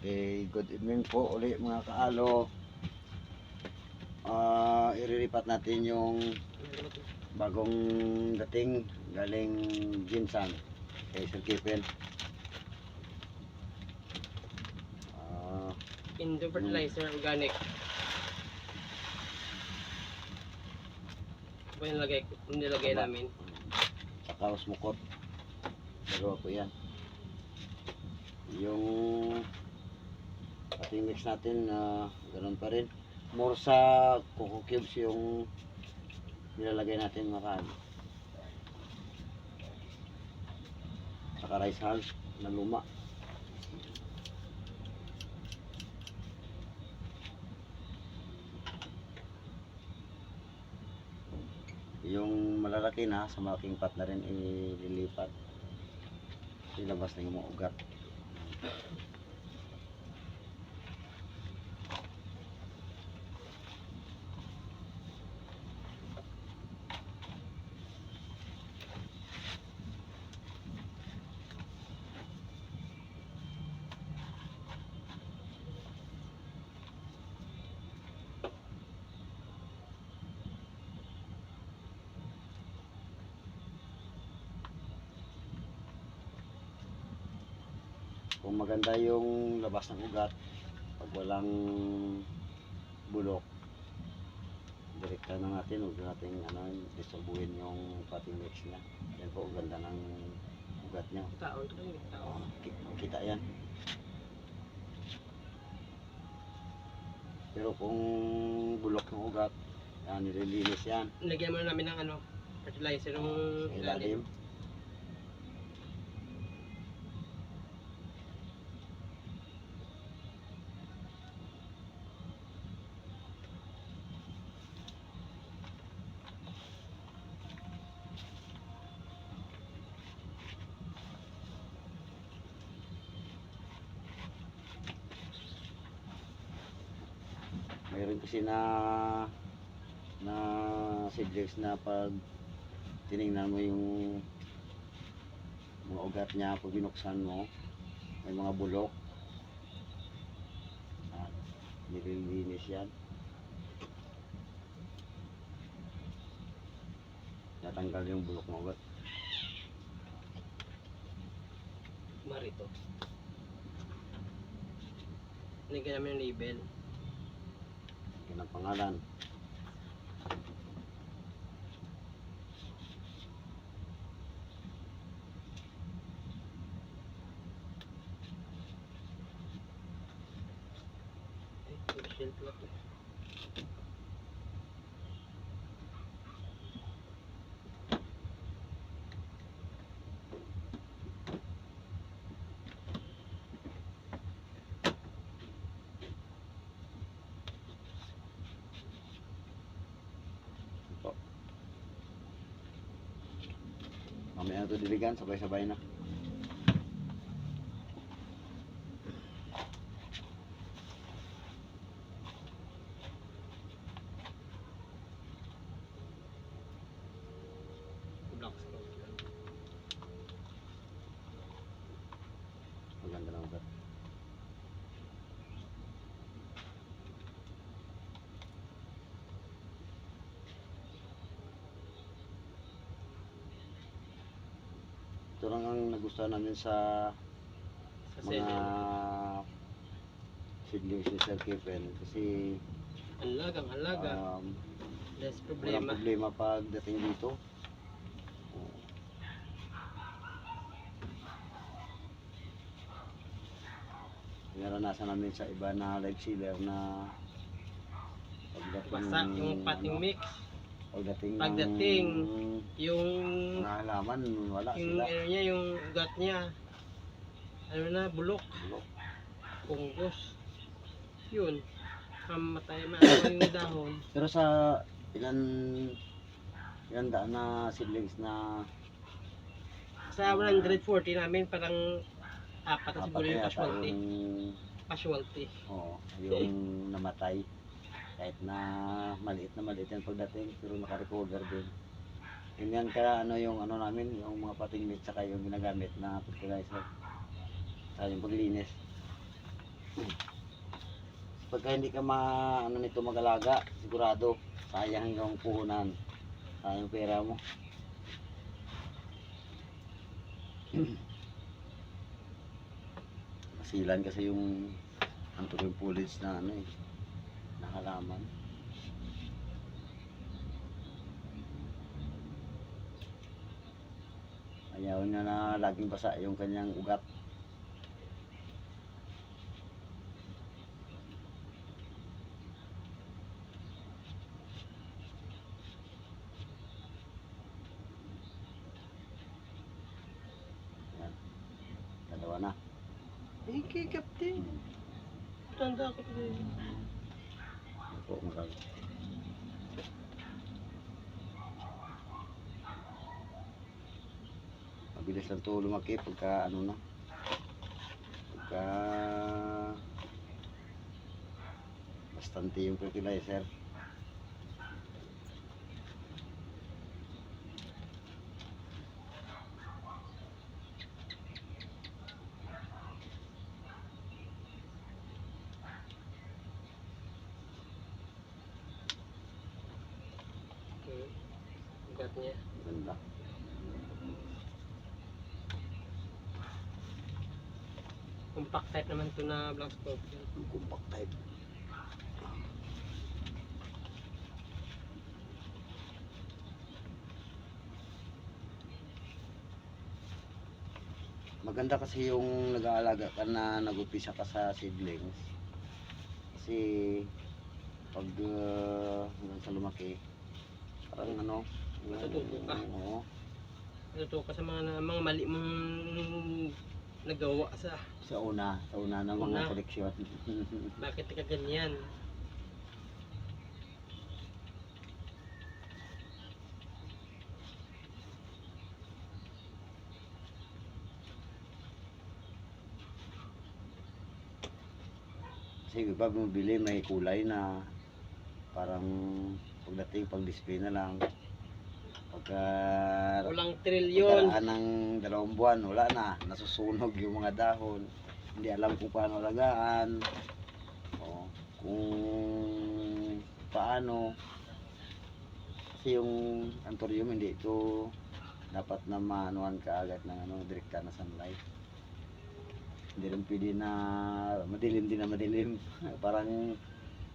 Good evening po uli mga kaalo. Irilipat natin yung bagong dating galing Ginsan kay Sir Kipen. Indo fertilizer organic. Ito yung nilagay namin. Saka usmukot. Dalawa po yan. Yung ating mix natin ganun pa rin. More sa coco cubes yung nilalagay natin mga kaalo. Saka rice hulls na luma. Yung malalaki na sa malaking pot na rin ililipat. Ilabas na yung mga ugat. Kung maganda yung labas ng ugat, pag walang bulok, direkta na natin, huwag natin disolbuhin yung potting mix niya. Yan po, ganda ng ugat niya. Tao ito lang, tao. Kita yan. Pero kung bulok ng ugat, nililinis yan. Nilagyan muna namin ng fertilizer ng Ilalim. Mayroon kasi na seedlings na pag tinignan mo yung mga ugat niya, pag binuksan mo may mga bulok, nililinis yan, natanggal yung bulok ng ugat. Marito. Nilagyan namin ng label. Yan ang pangalan. Shelf lang. Ito. Mamaya na ito diligan, sabay-sabay na. Blocks ko. Maganda ng ugat. Ito lang ang nagustuhan namin sa Sa mga seller. seedlings ni Sir Kipen kasi Alaga. Less walang problema. problema pagdating dito. Naranasan namin sa iba na live sealer na Basta yung potting mix. pagdating Yung ng halaman, wala yung sila. niya, yung ugat niya. Bulok. Bulok. Punggos. Yun. Mamatay yung dahon. Pero sa ilan daan na seedlings na Sa 140 namin parang apat na siguro yung yata casualty. yung, Casualty. yung namatay. Kahit na maliit yan pagdating, pero naka-recover din. Yun yan kaya yung namin, yung mga potting mix saka yung ginagamit na fertilizer. Sa yung paglinis. pagka hindi ka ano nito mag-alaga, sigurado, sayang yung puhunan. Sayang yung pera mo. Masilan kasi yung anthurium foliage na ano eh, na halaman. Ayaw niya na laging basa yung kanyang ugat. Yan. Dalawa na. Eh, kay Captain. Tanda ko din. Opo, marami. Mabilis lang to lumaki pagka ano na. Pagka bastante yung fertilizer. Ugat niya. Ganda. Compact type naman to na Black Scorpion. Yung compact type. Maganda kasi yung nag-aalaga ka na nag-upisa ka sa seedlings. Kasi pag hanggang sa lumaki, parang ano, Matututo ka. Oo. Natuto ka sa mga mali mong nagawa Sa una ng mga Una. koleksyon. bakit ka ganyan. Kasi iba bumibili may kulay na parang pagdating pang display na lang. Pagka Walang trilyon. pagkaraan ng 2 buwan, wala na, nasusunog yung mga dahon. Hindi alam kung paano alagaan. O, kung paano. Kasi yung anthurium hindi ito dapat na maanuhan ka agad ng ano, direkta na sunlight. Hindi rin pwede na madilim din na madilim. Parang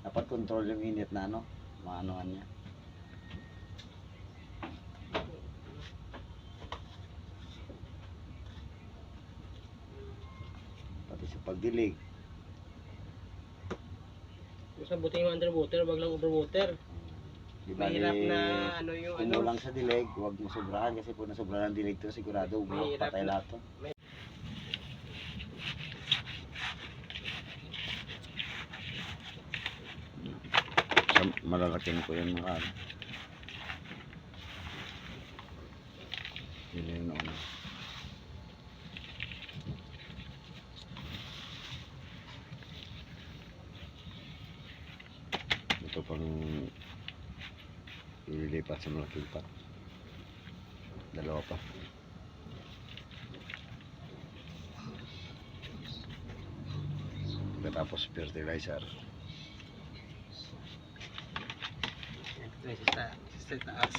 dapat control yung init na ano, maanuhan niya. Pati sa pagdilig. Basta buti yung underwater, wag lang overwater. Di ba Mahirap na ano yung kung ano. lang sa dilig, huwag mo sobrahan kasi kung nasobrahan ng dilig to sigurado bulok Mahirap patay na. lahat to. Malalaking ko yung mga ano. Yun yung nauna. Ito pang ililipat sa malaking pot. Dalawa pa. Pagkatapos fertilizer. Ito sa taas.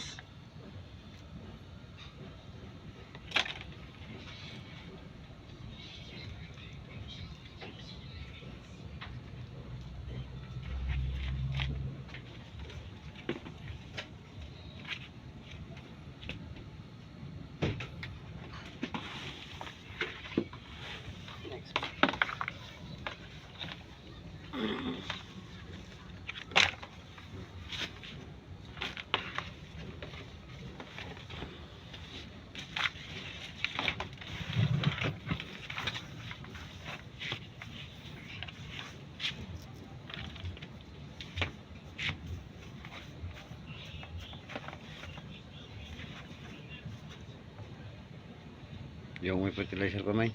Next. Yung may fertilizer pa may.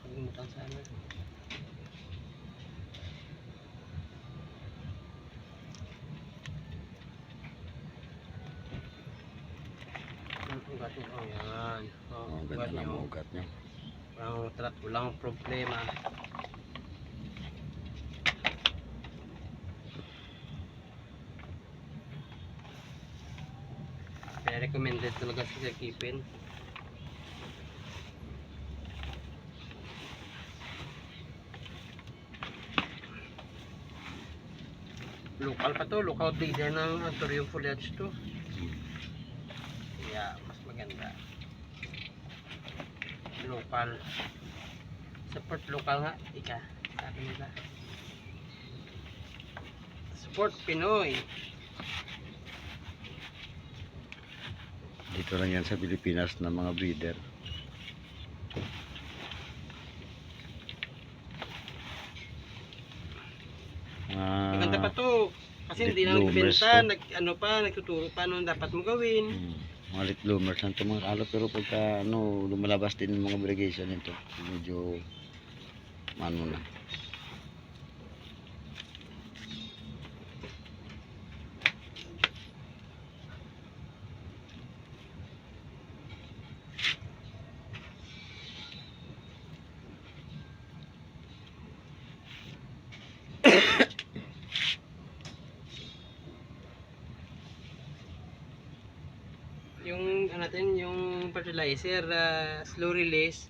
Pagmutan sana. Ang ugat niya. Oh, yan. Oh, ganda ugat niya, na oh. mga ugat niya. Walang problema. Kaya recommended talaga si Kipin. Local pa to, local breeder ng Antorium foliage to. Kaya mas maganda. Local. Support local nga, ika. Sabi nila. Support Pinoy. Dito lang yan sa Pilipinas na mga breeder. Maganda pa to. Kasi hindi na bloomers nagbenta, to. nagtuturo pa ano dapat mo gawin. Mga late bloomers lang ito mga kalo, pero pagka lumalabas din yung mga variegation nito, medyo ano na. Yung natin yung fertilizer slow release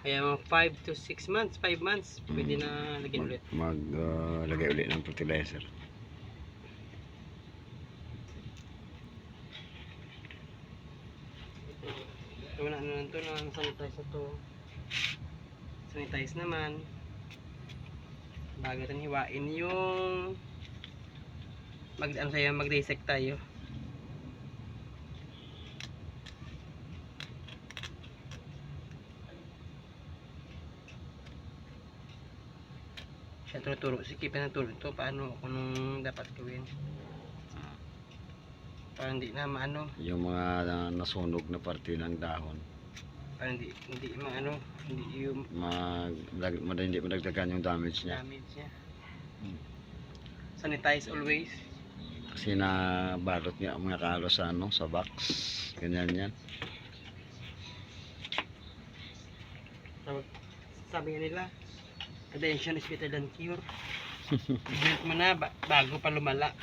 kaya mga 5 to 6 months 5 months pwede na lagyan ulit. Lagay ulit ng fertilizer. So wala na lang to na sanitize na to, sanitize naman bago natin hiwain yung mag-dissect tayo. Siya tuturo, si Kipin na turo ito paano kung anong dapat gawin para hindi na maano, Yung mga nasunog na parte ng dahon, para hindi maano, hindi yung hindi madagdagan yung damage niya. damage niya. Sanitize always. Kasi nabalot niya ang mga kalo sa sa box. Ganyan yan. Sabi nga nila, prevention is better than cure. Drink mo na bago pa lumala.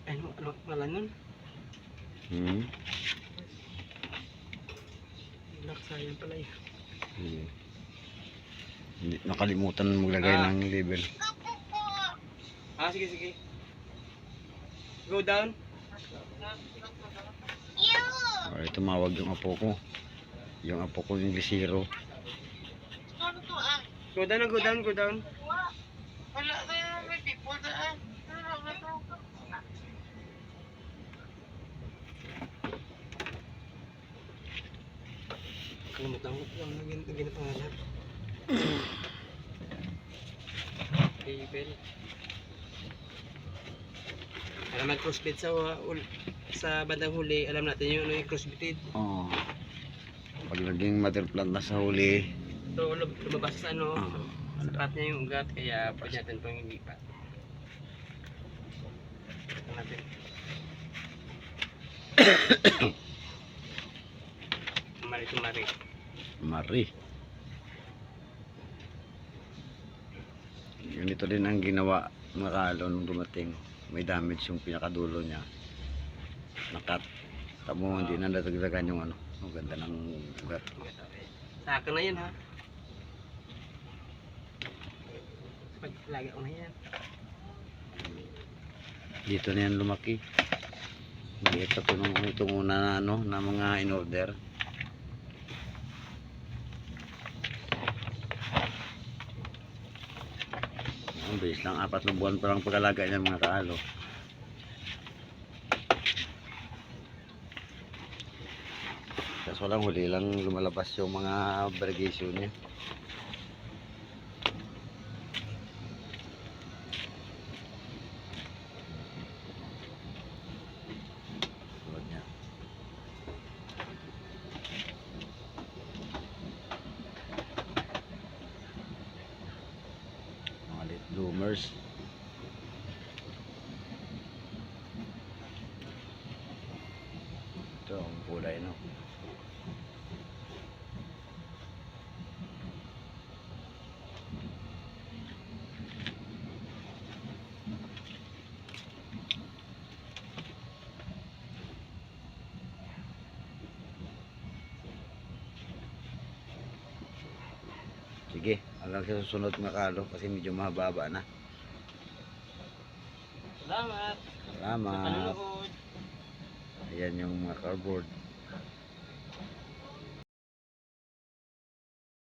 Ano pala nun? Black sayang pala yun. Hindi nakalimutan maglagay ng label. Sige. Go down. Tumawag yung apo ko. Yung apo ko yung Inglesero. Go down. Wala tayo may people daan. Kalimutan ko lang naging pangalan. Label. Para mag-crossbreed sa bandang huli, alam natin yung ano yung crossbreed. Oo. Pag naging mother plant na sa huli, So lumabas sa ano, ano sapat niya yung ugat kaya pwede natin pang ilipat. Ito natin. Tumari. Mari. Ganito din ang ginawa mga kalo nung dumating. May damage yung pinakadulo niya. Nakat. Tamo hindi na natagdagan yung ano. Ang ganda ng ugat. Sa akin na yan ha. Lagi ako na yan. Dito na yan lumaki. Maliit pa itong una na na mga in order. Ang bilis lang, 4 na buwan pa lang pag-alaga niya mga kaalo. Sa Kaso lang, huli lang lumalabas yung mga variegation niya. Tulad niya. Mga late bloomers. Ito ang kulay, no? Sige, hanggang sa susunod mga kalo kasi medyo mahaba na. Salamat. Sa Salamat. panunood. Ayan yung mga cardboard.